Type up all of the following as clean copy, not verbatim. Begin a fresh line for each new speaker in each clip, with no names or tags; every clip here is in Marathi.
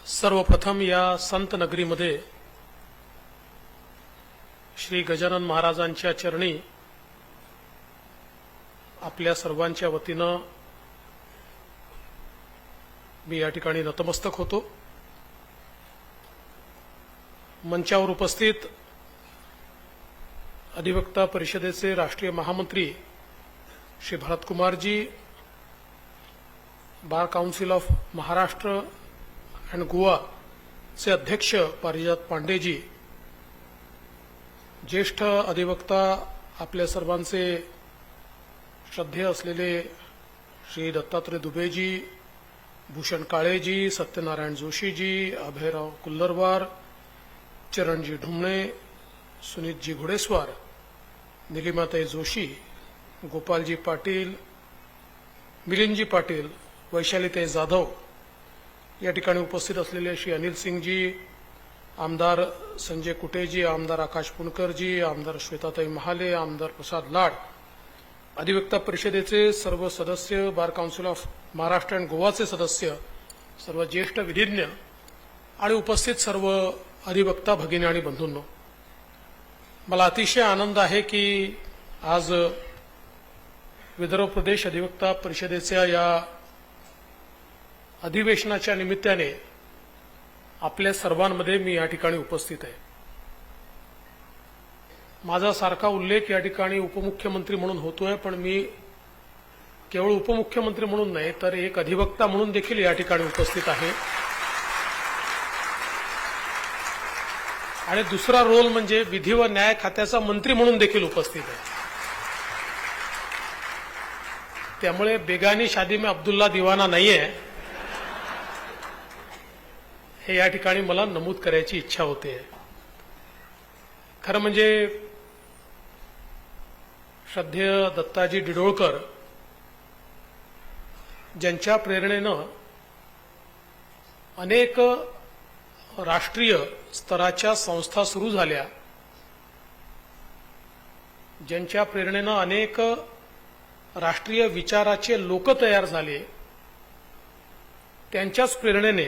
सर्वप्रथम या संत नगरीमध्ये श्री गजानन महाराजांच्या चरणी आपल्या सर्वांच्या वतीनं मी या ठिकाणी नतमस्तक होतो। मंचावर उपस्थित अधिवक्ता परिषदेचे राष्ट्रीय महामंत्री Shri Bharatkumarji, bar council of Maharashtra and Goa चे अध्यक्ष पारिजात पांडेजी, ज्येष्ठ अधिवक्ता आपल्या सर्वांचे श्रद्धेय असलेले श्री दत्तात्रय दुबेजी, भूषण काळेजी, सत्यनारायण जोशीजी, अभयराव कुल्लरवार, चरणजी ढुमणे, सुनीतजी घोडेस्वार, निलिमाताई जोशी, गोपालजी पाटील, मिलिंदजी पाटील, वैशालीताई जाधव, या ठिकाणी उपस्थित असलेले श्री अनिल सिंगजी, आमदार संजय कुटेजी, आमदार आकाश पुणकरजी, आमदार श्वेताताई महाले, आमदार प्रसाद लाड, अधिवक्ता परिषदेचे सर्व सदस्य, bar council of Maharashtra and गोवाचे सदस्य, सर्व ज्येष्ठ विधिज्ञ आणि उपस्थित सर्व अधिवक्ता भगिनी आणि बंधूंनो, मला अतिशय आनंद आहे की आज विदर्भ प्रदेश अधिवक्ता परिषदेच्या या अधिवेशनाच्या निमित्ताने आपल्या सर्वांमध्ये मी या ठिकाणी उपस्थित आहे। माझा सारखा उल्लेख या ठिकाणी उपमुख्यमंत्री म्हणून होतोय, पण मी केवळ उपमुख्यमंत्री म्हणून नाही तर एक अधिवक्ता म्हणून देखील या ठिकाणी उपस्थित आहे। आणि दुसरा रोल म्हणजे विधी व न्याय खात्याचा मंत्री म्हणून देखील उपस्थित आहे। त्यामुळे बेगानी शादी में अब्दुल्ला दीवाना नाहीये हे या ठिकाणी मला नमूद करायची इच्छा होते। खरं म्हणजे श्रद्धेय दत्ताजी डिडोळकर ज्यांच्या प्रेरणेनं अनेक राष्ट्रीय स्तराच्या संस्था सुरू झाल्या, ज्यांच्या प्रेरणेनं अनेक राष्ट्रीय विचाराचे लोक तयार झाले, त्यांच्याच प्रेरणेने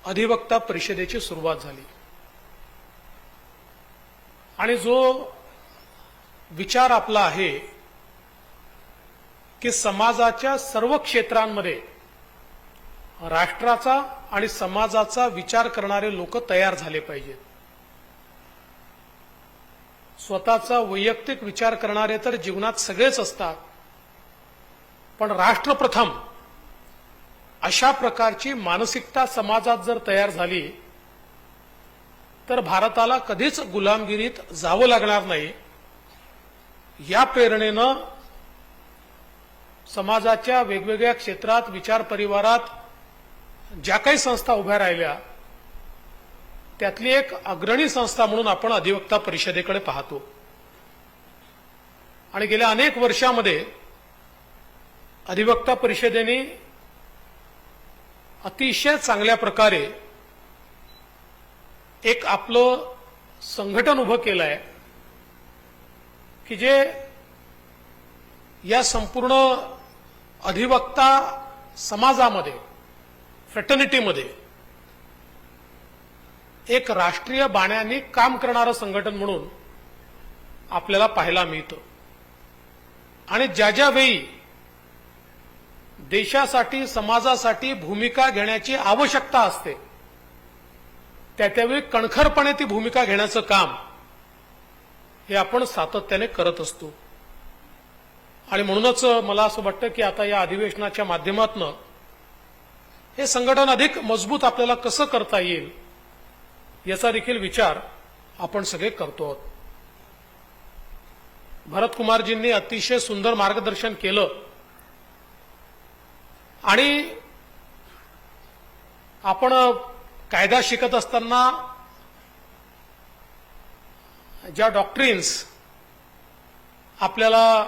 अधिवक्ता परिषदेची सुरुवात झाली। आणि जो विचार आपला आहे की समाजाच्या सर्व क्षेत्रांमध्ये राष्ट्राचा आणि समाजाचा विचार करणारे लोक तयार झाले पाहिजेत। स्वतःचा वैयक्तिक विचार करणारे तर जीवनात सगळेच असतात, पण राष्ट्र प्रथम अशा प्रकारची मानसिकता समाजात जर तयार झाली तर भारताला कधीच गुलामगिरीत जावं लागणार नाही। या प्रेरणेनं समाजाच्या वेगवेगळ्या क्षेत्रात विचार परिवारात ज्या काही संस्था उभ्या राहिल्या त्यातली एक अग्रणी संस्था म्हणून आपण अधिवक्ता परिषदेकडे पाहतो। आणि गेल्या अनेक वर्षांमध्ये अधिवक्ता परिषदेने अतिशय चांगल्या प्रकारे एक आपलं संघटन उभं केलं आहे की जे या संपूर्ण अधिवक्ता समाजामध्ये, फ्रेटर्निटीमध्ये एक राष्ट्रीय बाण्याने काम करणारं संघटन म्हणून आपल्याला पाहायला मिळतं। आणि ज्या ज्या वेळी देशासाठी, समाजासाठी भूमिका घेण्याची आवश्यकता असते त्या त्यावेळी कणखरपणे ती भूमिका घेण्याचं काम हे आपण सातत्याने करत असतो। आणि म्हणूनच मला असं वाटतं की आता या अधिवेशनाच्या माध्यमातून हे संघटन अधिक मजबूत आपल्याला कसं करता येईल याचा देखील विचार आपण सगळे करतो आहोत। भरतकुमारजींनी अतिशय सुंदर मार्गदर्शन केलं आणि आपण कायदा शिकत असताना ज्या डॉक्ट्रिन्स आपल्याला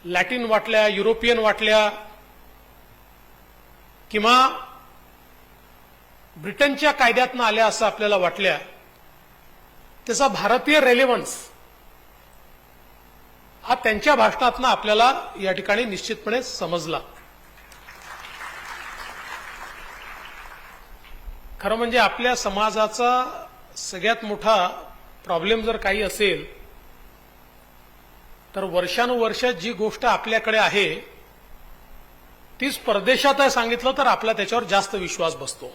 लॅटिन वाटल्या, युरोपियन वाटल्या किंवा ब्रिटनच्या कायद्यातनं आल्या असं आपल्याला वाटल्या, त्याचा भारतीय रेलेव्हन्स हा त्यांच्या भाषणातनं आपल्याला या ठिकाणी निश्चितपणे समजला। खरं म्हणजे आपल्या समाजाचा सगळ्यात मोठा प्रॉब्लेम जर काही असेल तर वर्षानुवर्ष जी गोष्ट आपल्याकडे आहे तीच परदेशात आहे सांगितलं तर आपला त्याच्यावर जास्त विश्वास बसतो.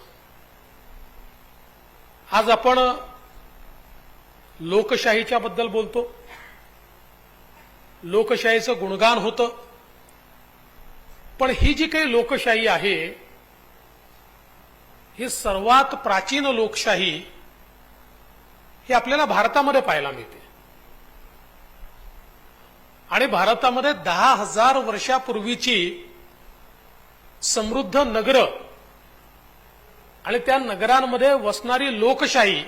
आज आपण लोकशाहीच्या बद्दल बोलतो, लोकशाहीचं गुणगान होतं, पण ही जी काही लोकशाही आहे ही सर्वात प्राचीन लोकशाही ही आपल्याला भारतामध्ये पाहायला मिळते. आणि भारतामध्ये 10,000 वर्षापूर्वीची समृद्ध नगरं आणि त्या नगरांमध्ये वसणारी लोकशाही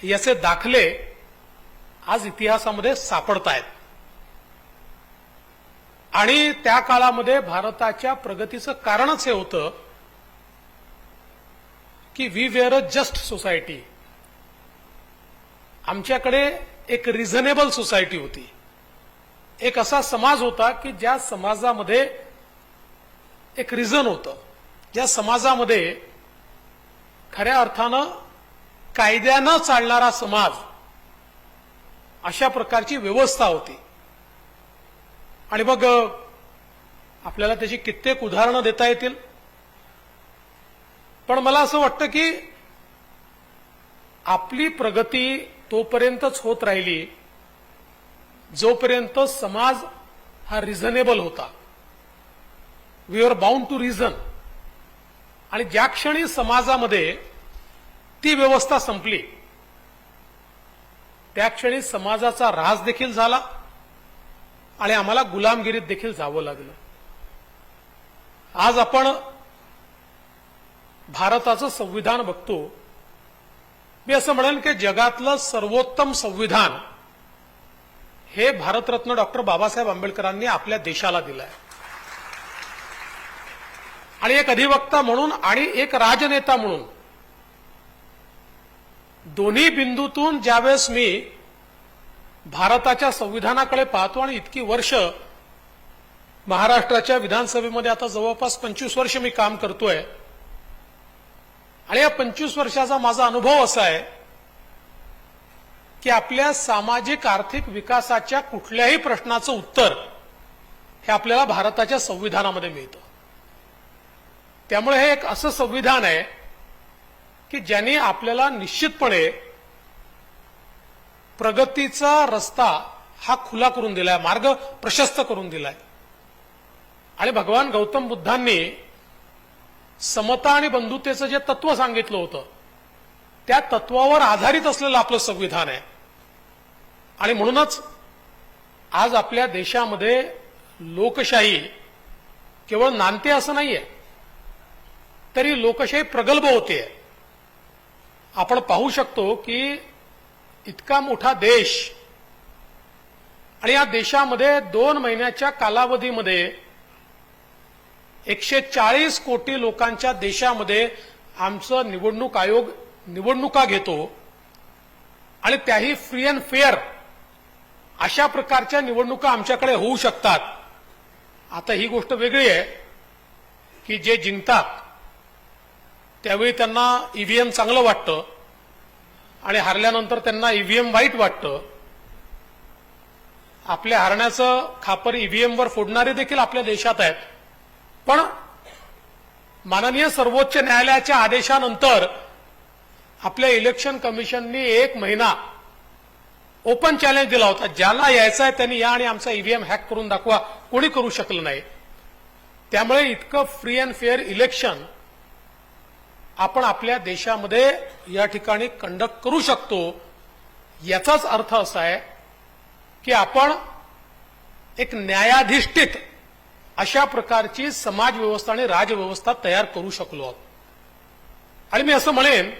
याचे दाखले आज इतिहासामध्ये सापडतायत. आणि त्या काळामध्ये भारताच्या प्रगतीचं कारणच हे होतं की we were a just society. आमच्याकडे एक रिझनेबल सोसायटी होती. एक असा समाज होता की ज्या समाजामध्ये एक रिझन होतं, ज्या समाजामध्ये खऱ्या अर्थानं कायद्यानं चालणारा समाज अशा प्रकारची व्यवस्था होती. आणि मग आपल्याला त्याची कित्येक उदाहरणं देता येतील, पण मला असं वाटतं की आपली प्रगती तोपर्यंतच होत राहिली जोपर्यंत समाज हा रिझनेबल होता. We are bound to reason. आणि ज्या क्षणी समाजामध्ये ती व्यवस्था संपली त्या क्षणी समाजाचा ऱ्हास देखील झाला आणि आम्हाला गुलामगिरीत देखील जावं लागलं. आज आपण भारताचं संविधान बघतो. मी असं म्हणेन की जगातलं सर्वोत्तम संविधान हे भारतरत्न डॉक्टर बाबासाहेब आंबेडकरांनी आपल्या देशाला दिलं आहे. आणि एक अधिवक्ता म्हणून आणि एक राजनेता म्हणून दोन्ही बिंदूतून ज्यावेळेस मी भारताच्या संविधानाकडे पाहतो आणि इतकी वर्ष महाराष्ट्राच्या विधानसभेमध्ये आता जवळपास 25 वर्ष मी काम करतोय आणि या 25 वर्षाचा माझा अनुभव असा आहे की आपल्या सामाजिक आर्थिक विकासाच्या कुठल्याही प्रश्नाचं उत्तर हे आपल्याला भारताच्या संविधानामध्ये मिळतं. त्यामुळे हे एक असं संविधान आहे की ज्यांनी आपल्याला निश्चितपणे प्रगतीचा रस्ता हा खुला करून दिलाय, मार्ग प्रशस्त करून दिलाय. आणि भगवान गौतम बुद्धांनी समता आणि बंधुतेचं जे तत्व सांगितलं होतं त्या तत्वावर आधारित असलेलं आपलं संविधान आहे. आणि म्हणूनच आज आपल्या देशामध्ये लोकशाही केवळ नांदते असं नाहीये, तरी लोकशाही प्रगल्भ होते. आपण पाहू शकतो की इतका मोठा देश आणि या देशामध्ये 2 महिन्याच्या कालावधीमध्ये 140 कोटी लोकांच्या देशामध्ये आमचं निवडणूक आयोग निवडणुका घेतो आणि त्याही फ्री अँड फेअर अशा प्रकारच्या निवडणुका आमच्याकडे होऊ शकतात. आता ही गोष्ट वेगळी आहे की जे जिंकतात त्यावेळी त्यांना ईव्हीएम चांगलं वाटतं आणि हारल्यानंतर त्यांना ईव्हीएम वाईट वाटतं. आपल्या हारण्याचं खापर ईव्हीएमवर फोडणारे देखील आपल्या देशात आहेत. पण माननीय सर्वोच्च न्यायालयाच्या आदेशानंतर आपल्या इलेक्शन कमिशननी 1 महिना ओपन चॅलेंज दिला होता. ज्याला यायचं आहे त्यांनी या आणि आमचा ईव्हीएम हॅक करून दाखवा. कोणी करू शकलं नाही. त्यामुळे इतकं फ्री अँड फेअर इलेक्शन आपण आपल्या देशामध्ये या ठिकाणी कंडक्ट करू शकतो. याचाच अर्थ असा आहे की आपण एक न्यायाधिष्ठित अशा प्रकारची समाज व्यवस्था आणि राजव्यवस्था तयार करू शकलो आहोत. आणि मी असं म्हणेन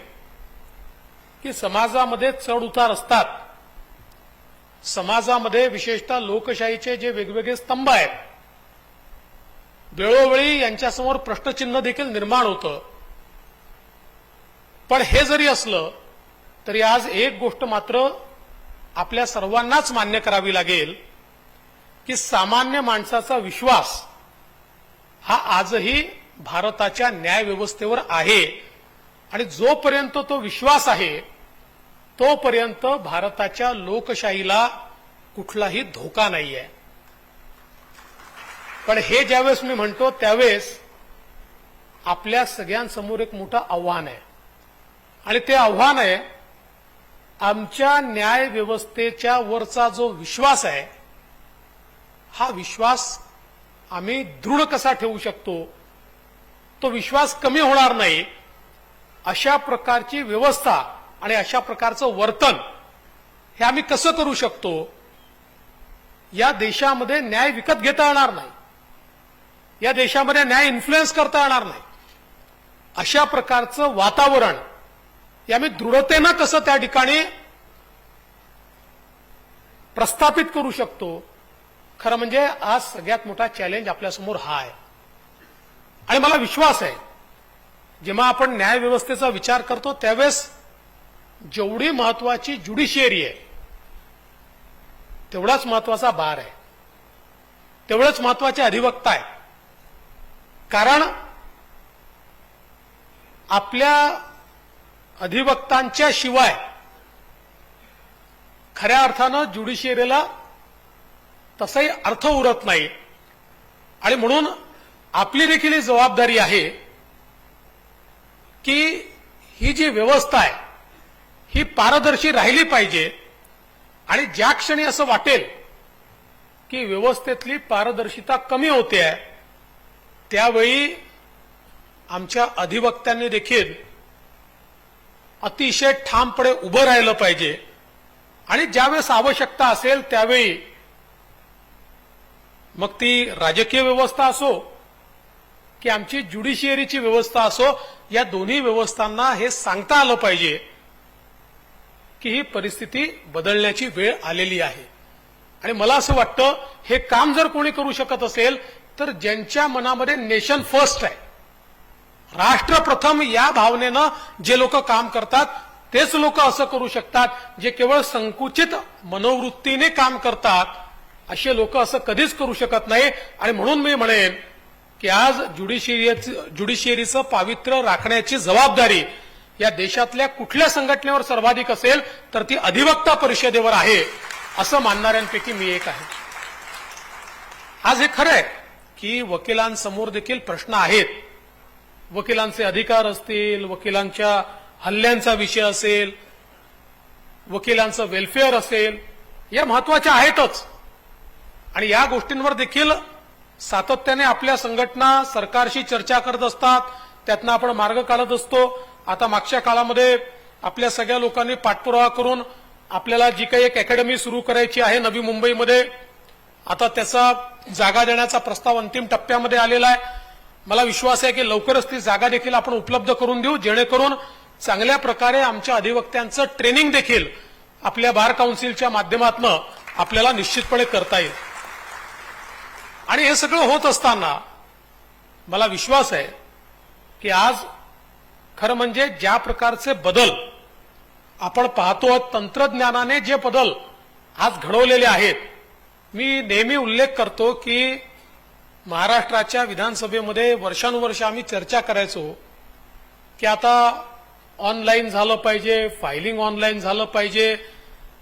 की समाजामध्ये चढ उतार असतात. समाजामध्ये विशेषतः लोकशाहीचे जे वेगवेगळे स्तंभ आहेत वेळोवेळी यांच्यासमोर प्रश्नचिन्ह देखील निर्माण होतं. पण हे जरी असलं तरी आज एक गोष्ट मात्र आपल्या सर्वांनाच मान्य करावी लागेल की सामान्य माणसाचा विश्वास हा आजही भारताच्या न्यायव्यवस्थेवर आहे आणि जोपर्यंत तो विश्वास आहे तोपर्यंत भारताच्या लोकशाहीला कुठलाही धोका नाहीये. पण हे ज्यावेळेस मी म्हणतो त्यावेळेस आपल्या सगळ्यांसमोर एक मोठं आव्हान आहे आणि ते आव्हान आहे आमच्या न्यायव्यवस्थेच्या वरचा जो विश्वास आहे हा विश्वास आम्ही दृढ कसा ठेवू शकतो, तो विश्वास कमी होणार नाही अशा प्रकारची व्यवस्था आणि अशा प्रकारचं वर्तन हे आम्ही कसं करू शकतो. या देशामध्ये न्याय विकत घेता येणार नाही, या देशामध्ये न्याय इन्फ्लुएन्स करता येणार नाही. अशा प्रकारचं वातावरण हे आम्ही दृढतेनं कसं त्या ठिकाणी प्रस्थापित करू शकतो. खरं म्हणजे आज सगळ्यात मोठा चॅलेंज आपल्यासमोर हा आहे. आणि मला विश्वास आहे जेव्हा आपण न्यायव्यवस्थेचा विचार करतो त्यावेळेस जेवढी महत्वाची ज्युडिशियरी आहे तेवढाच महत्वाचा बार आहे, तेवढेच महत्वाचे अधिवक्ता आहे. कारण आपल्या अधिवक्तांच्या शिवाय खऱ्या अर्थानं ज्युडिशियरीला तसाही अर्थ उरत नाही. आणि म्हणून आपली देखील ही जबाबदारी आहे की ही जी व्यवस्था आहे ही पारदर्शी राहिली पाहिजे. आणि ज्या क्षणी असं वाटेल की व्यवस्थेतली पारदर्शिता कमी होते आहे त्यावेळी आमच्या अधिवक्त्यांनी देखील अतिशय ठामपणे उभं राहिलं पाहिजे. आणि ज्यावेळेस आवश्यकता असेल त्यावेळी मग ती राजकीय व्यवस्था असो की आमची ज्युडिशियरीची व्यवस्था असो, या दोन्ही व्यवस्थांना हे सांगता आलं पाहिजे की ही परिस्थिती बदलण्याची वेळ आलेली आहे. आणि मला असं वाटतं हे काम जर कोणी करू शकत असेल तर ज्यांच्या मनामध्ये नेशन फर्स्ट आहे, राष्ट्र प्रथम या भावनेनं जे लोक काम करतात तेच लोक असं करू शकतात. जे केवळ संकुचित मनोवृत्तीने काम करतात असे लोक असं कधीच करू शकत नाही. आणि म्हणून मी म्हणेन की आज ज्युडिशियरीचं पावित्र्य राखण्याची जबाबदारी या देशातल्या कुठल्या संघटनेवर सर्वाधिक असेल तर ती अधिवक्ता परिषदेवर आहे असं मानणाऱ्यांपैकी मी एक आहे. आज हे खरं आहे की वकिलांसमोर देखील प्रश्न आहेत. वकिलांचे अधिकार असतील, वकिलांच्या हल्ल्यांचा विषय असेल, वकिलांचं वेलफेअर असेल, या महत्वाच्या आहेतच. आणि या गोष्टींवर देखील सातत्याने आपल्या संघटना सरकारशी चर्चा करत असतात, त्यातनं आपण मार्ग काढत असतो. आता मागच्या काळामध्ये आपल्या सगळ्या लोकांनी पाठपुरावा करून आपल्याला जी काही एक अकॅडमी सुरू करायची आहे नवी मुंबईमध्ये, आता त्याचा जागा देण्याचा प्रस्ताव अंतिम टप्प्यामध्ये आलेला आहे. मला विश्वास आहे की लवकरच ती जागा देखील आपण उपलब्ध करून देऊ जेणेकरून चांगल्या प्रकारे आमच्या अधिवक्त्यांचं ट्रेनिंग देखील आपल्या बार काउन्सिलच्या माध्यमातून आपल्याला निश्चितपणे करता येईल. आणि हे सगळं होत असताना मला विश्वास आहे की आज खरं म्हणजे ज्या प्रकारचे बदल आपण पाहतो, तंत्रज्ञानाने जे बदल आज घडवलेले आहेत, मी नेहमी उल्लेख करतो की महाराष्ट्राच्या विधानसभेमध्ये वर्षानुवर्ष आम्ही चर्चा करायचो की आता ऑनलाईन झालं पाहिजे, फायलिंग ऑनलाईन झालं पाहिजे,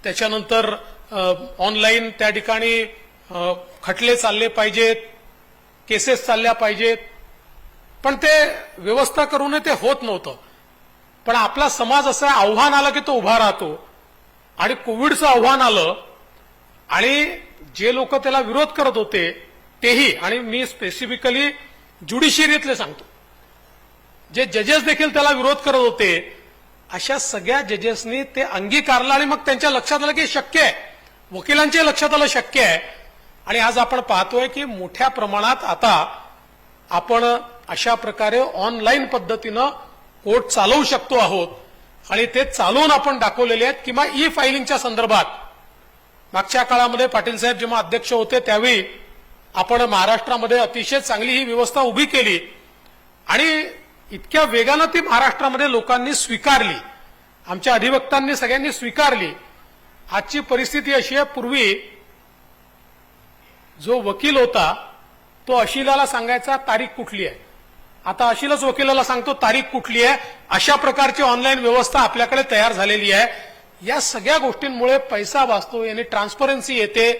त्याच्यानंतर ऑनलाईन त्या ठिकाणी खटले चालले पाहिजेत, केसेस चालल्या पाहिजेत. पण ते व्यवस्था करून ते होत नव्हतं. पण आपला समाज असं आव्हान आलं की तो उभा राहतो. आणि कोविडचं आव्हान आलं आणि जे लोक त्याला विरोध करत होते तेही, आणि मी स्पेसिफिकली ज्युडिशियरीतले सांगतो, जे जजेस देखील त्याला विरोध करत होते, अशा सगळ्या जजेसनी ते अंगीकारलं. आणि मग त्यांच्या लक्षात आलं की शक्य आहे, वकिलांच्या लक्षात आलं शक्य आहे. आणि आज आपण पाहतोय की मोठ्या प्रमाणात आता आपण अशा प्रकारे ऑनलाईन पद्धतीनं कोर्ट चालवू शकतो आहोत. आणि ते चालवून आपण दाखवलेले आहेत. किंवा ई फायलिंगच्या संदर्भात मागच्या काळामध्ये पाटील साहेब जेव्हा अध्यक्ष होते त्यावेळी आपण महाराष्ट्रामध्ये अतिशय चांगली ही व्यवस्था उभी केली आणि इतक्या वेगानं ती महाराष्ट्रामध्ये लोकांनी स्वीकारली, आमच्या अधिवक्तांनी सगळ्यांनी स्वीकारली. आजची परिस्थिती अशी आहे, पूर्वी जो वकील होता तो अशिलाला सांगायचा तारीख कुठली आहे, आता अशीलच वकिलाला सांगतो तारीख कुठली आहे, अशा प्रकारची ऑनलाईन व्यवस्था आपल्याकडे तयार झालेली आहे. या सगळ्या गोष्टींमुळे पैसा वाचतो, याने ट्रान्सपरन्सी येते,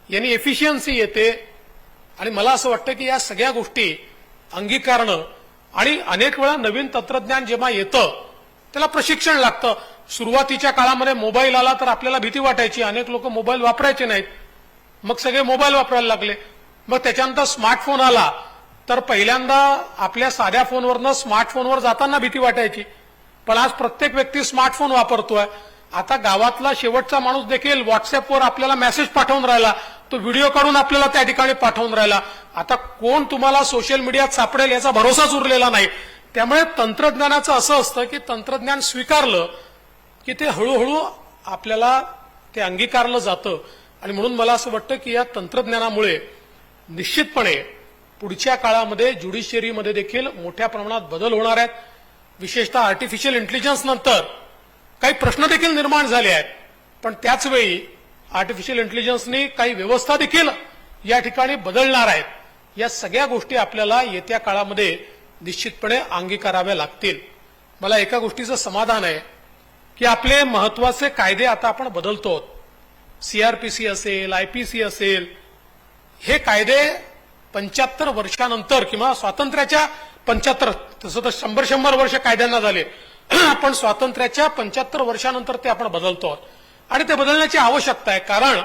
याने एफिशियन्सी येते. आणि मला असं वाटतं की या सगळ्या गोष्टी अंगीकारणं आणि अनेक वेळा नवीन तंत्रज्ञान जेव्हा येतं त्याला प्रशिक्षण लागतं. सुरुवातीच्या काळामध्ये मोबाईल आला तर आपल्याला भीती वाटायची, अनेक लोक मोबाईल वापरायचे नाहीत, मग सगळे मोबाईल वापरायला लागले. मग त्याच्यानंतर स्मार्टफोन आला तर पहिल्यांदा आपल्या साध्या फोनवरनं स्मार्टफोनवर जाताना भीती वाटायची, पण आज प्रत्येक व्यक्ती स्मार्टफोन वापरतोय. आता गावातला शेवटचा माणूस देखील व्हॉट्सअपवर आपल्याला मेसेज पाठवून राहिला, तो व्हिडिओ काढून आपल्याला त्या ठिकाणी पाठवून राहिला. आता कोण तुम्हाला सोशल मीडियात सापडेल याचा भरोसाच उरलेला नाही. त्यामुळे तंत्रज्ञानाचं असं असतं की तंत्रज्ञान स्वीकारलं की ते हळूहळू आपल्याला ते अंगीकारलं जातं. आणि म्हणून मला असं वाटतं की या तंत्रज्ञानामुळे निश्चितपणे पुढच्या काळामध्ये ज्युडिशियरीमध्ये देखील मोठ्या प्रमाणात बदल होणार आहेत. विशेषतः आर्टिफिशियल इंटेलिजन्स नंतर काही प्रश्न देखील निर्माण झाले आहेत, पण त्याचवेळी आर्टिफिशियल इंटेलिजन्सनी काही व्यवस्था देखील या ठिकाणी बदलणार आहेत. या सगळ्या गोष्टी आपल्याला येत्या काळामध्ये निश्चितपणे अंगीकाराव्या लागतील. मला एका गोष्टीचं समाधान आहे की आपले महत्वाचे कायदे आता आपण बदलतो. सीआरपीसी असेल, आयपीसी असेल, हे कायदे 75 वर्षानंतर किंवा स्वातंत्र्याच्या 75, तसं तर 100 वर्ष कायद्यांना झाले, पण स्वातंत्र्याच्या 75 वर्षानंतर ते आपण बदलतो. आणि ते बदलण्याची आवश्यकता आहे, कारण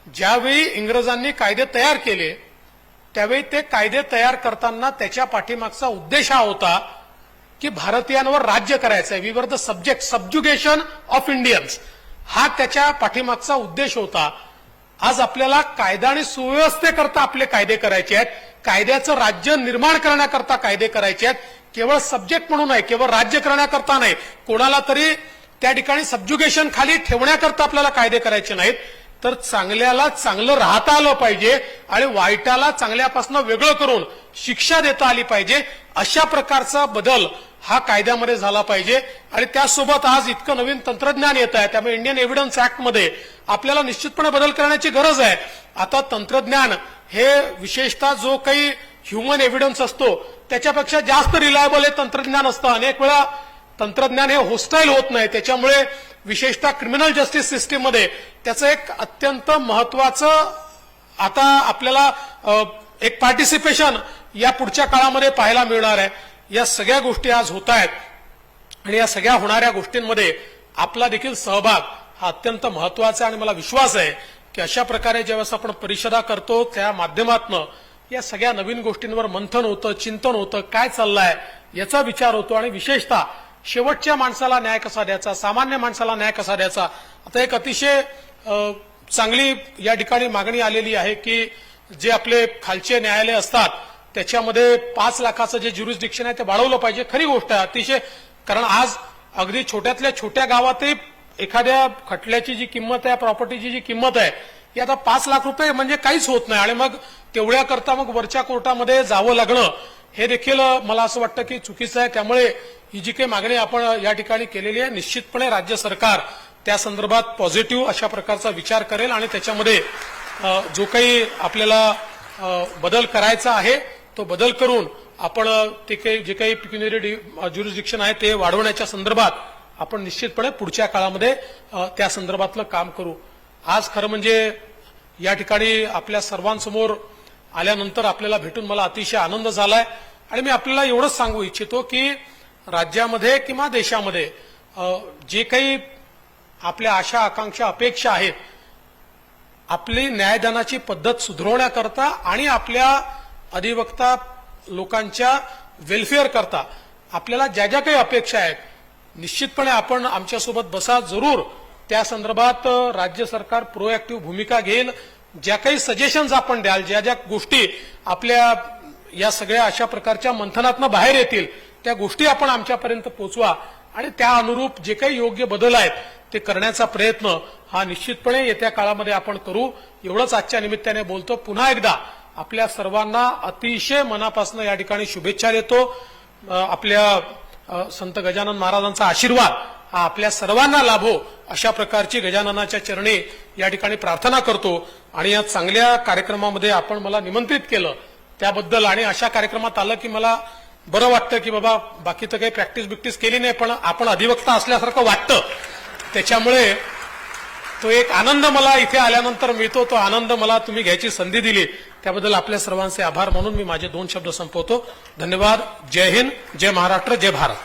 ज्यावेळी इंग्रजांनी कायदे तयार केले त्यावेळी ते कायदे तयार करताना त्याच्या पाठीमागचा उद्देश हा होता की भारतीयांवर राज्य करायचं आहे. We were the subject, subjugation of Indians, हा त्याच्या पाठीमागचा उद्देश होता. आज आपल्याला कायदा आणि सुव्यवस्थेकरता आपले कायदे करायचे आहेत, कायद्याचं राज्य निर्माण करण्याकरता कायदे करायचे आहेत. केवळ सब्जेक्ट म्हणून नाही, केवळ राज्य करण्याकरता नाही, कोणाला तरी त्या ठिकाणी सबज्युगेशन खाली ठेवण्याकरता आपल्याला कायदे करायचे नाहीत, तर चांगल्याला चांगलं राहता आलं पाहिजे आणि वाईटाला चांगल्यापासून वेगळं करून शिक्षा देता आली पाहिजे. अशा प्रकारचा बदल हा कायद्यामध्ये झाला पाहिजे. आणि त्यासोबत आज इतकं नवीन तंत्रज्ञान येत आहे, त्यामुळे इंडियन एव्हिडन्स ऍक्टमध्ये आपल्याला निश्चितपणे बदल करण्याची गरज आहे. आता तंत्रज्ञान हे विशेषतः जो काही ह्युमन एव्हिडन्स असतो त्याच्यापेक्षा जास्त रिलायबल हे तंत्रज्ञान असतं. अनेक वेळा तंत्रज्ञान हे होस्टाईल होत नाही, त्याच्यामुळे विशेषतः क्रिमिनल जस्टिस सिस्टीममध्ये त्याचं एक अत्यंत महत्वाचं आता आपल्याला एक पार्टिसिपेशन या पुढच्या काळामध्ये पाहायला मिळणार आहे. या सगळ्या गोष्टी आज होत आहेत आणि या सगळ्या होणाऱ्या गोष्टींमध्ये आपला देखील सहभाग हा अत्यंत महत्वाचा आहे. आणि मला विश्वास आहे की अशा प्रकारे ज्यावेळेस आपण परिषदा करतो त्या माध्यमातून या सगळ्या नवीन गोष्टींवर मंथन होतं, चिंतन होतं, काय चाललंय याचा विचार होतो. आणि विशेषतः शेवटच्या माणसाला न्याय कसा द्यायचा, सामान्य माणसाला न्याय कसा द्यायचा. आता एक अतिशय चांगली या ठिकाणी मागणी आलेली आहे की जे आपले खालचे न्यायालय असतात त्याच्यामध्ये 5 लाखाचं जे ज्युरिस्डिक्शन आहे ते वाढवलं पाहिजे. खरी गोष्ट आहे अतिशय, कारण आज अगदी छोट्यातल्या छोट्या गावातही एखाद्या खटल्याची जी किंमत आहे, प्रॉपर्टीची जी किंमत आहे ही आता 5 लाख रुपये म्हणजे काहीच होत नाही. आणि मग तेवढ्या करता मग वरच्या कोर्टामध्ये जावं लागणं हे देखील मला असं वाटतं की चुकीचं आहे. त्यामुळे ही जी काही मागणी आपण या ठिकाणी केलेली आहे, निश्चितपणे राज्य सरकार त्या संदर्भात पॉझिटिव्ह अशा प्रकारचा विचार करेल आणि त्याच्यामध्ये जो काही आपल्याला बदल करायचा आहे तो बदल करून आपण ते काही जे काही पिक्युनियरी ज्युरिस्डिक्शन आहे ते वाढवण्याच्या संदर्भात आपण निश्चितपणे पुढच्या काळामध्ये त्या संदर्भातलं काम करू. आज खरं म्हणजे या ठिकाणी आपल्या सर्वांसमोर आल्यानंतर आपल्याला भेटून मला अतिशय आनंद झालाय. आणि मी आपल्याला एवढंच सांगू इच्छितो की राज्यामध्ये किंवा देशामध्ये जे काही आपल्या आशा आकांक्षा अपेक्षा आहेत, आपली न्यायदानाची पद्धत सुधारण्याकरता आणि आपल्या अधिवक्ता लोकांच्या वेलफेअर करता आपल्याला ज्या ज्या काही अपेक्षा आहेत निश्चितपणे आपण आमच्यासोबत बसा, जरूर त्या संदर्भात राज्य सरकार प्रोएक्टिव्ह भूमिका घेईल. ज्या काही सजेशन्स आपण द्याल, ज्या ज्या गोष्टी आपल्या या सगळ्या अशा प्रकारच्या मंथनातनं बाहेर येतील त्या गोष्टी आपण आमच्यापर्यंत पोहोचवा आणि त्या अनुरूप जे काही योग्य बदल आहेत ते करण्याचा प्रयत्न हा निश्चितपणे येत्या काळामध्ये आपण करू. एवढंच आजच्या निमित्ताने बोलतो. पुन्हा एकदा आपल्या सर्वांना अतिशय मनापासून या ठिकाणी शुभेच्छा देतो. आपल्या संत गजानन महाराजांचा आशीर्वाद हा आपल्या सर्वांना लाभो अशा प्रकारची गजाननाच्या चरणी या ठिकाणी प्रार्थना करतो. आणि या चांगल्या कार्यक्रमामध्ये आपण मला निमंत्रित केलं त्याबद्दल आणि अशा कार्यक्रमात आलं की मला बरं वाटतं की बाबा बाकी तर काही प्रॅक्टिस बिक्टिस केली नाही, पण आपण अधिवक्ता असल्यासारखं वाटतं. त्याच्यामुळे तो एक आनंद मला इथे आल्यानंतर मिळतो. तो आनंद मला तुम्ही घ्यायची संधी दिली त्याबद्दल आपल्या सर्वांचे आभार म्हणून मी माझे 2 शब्द संपवतो. धन्यवाद. जय हिंद, जय महाराष्ट्र, जय भारत.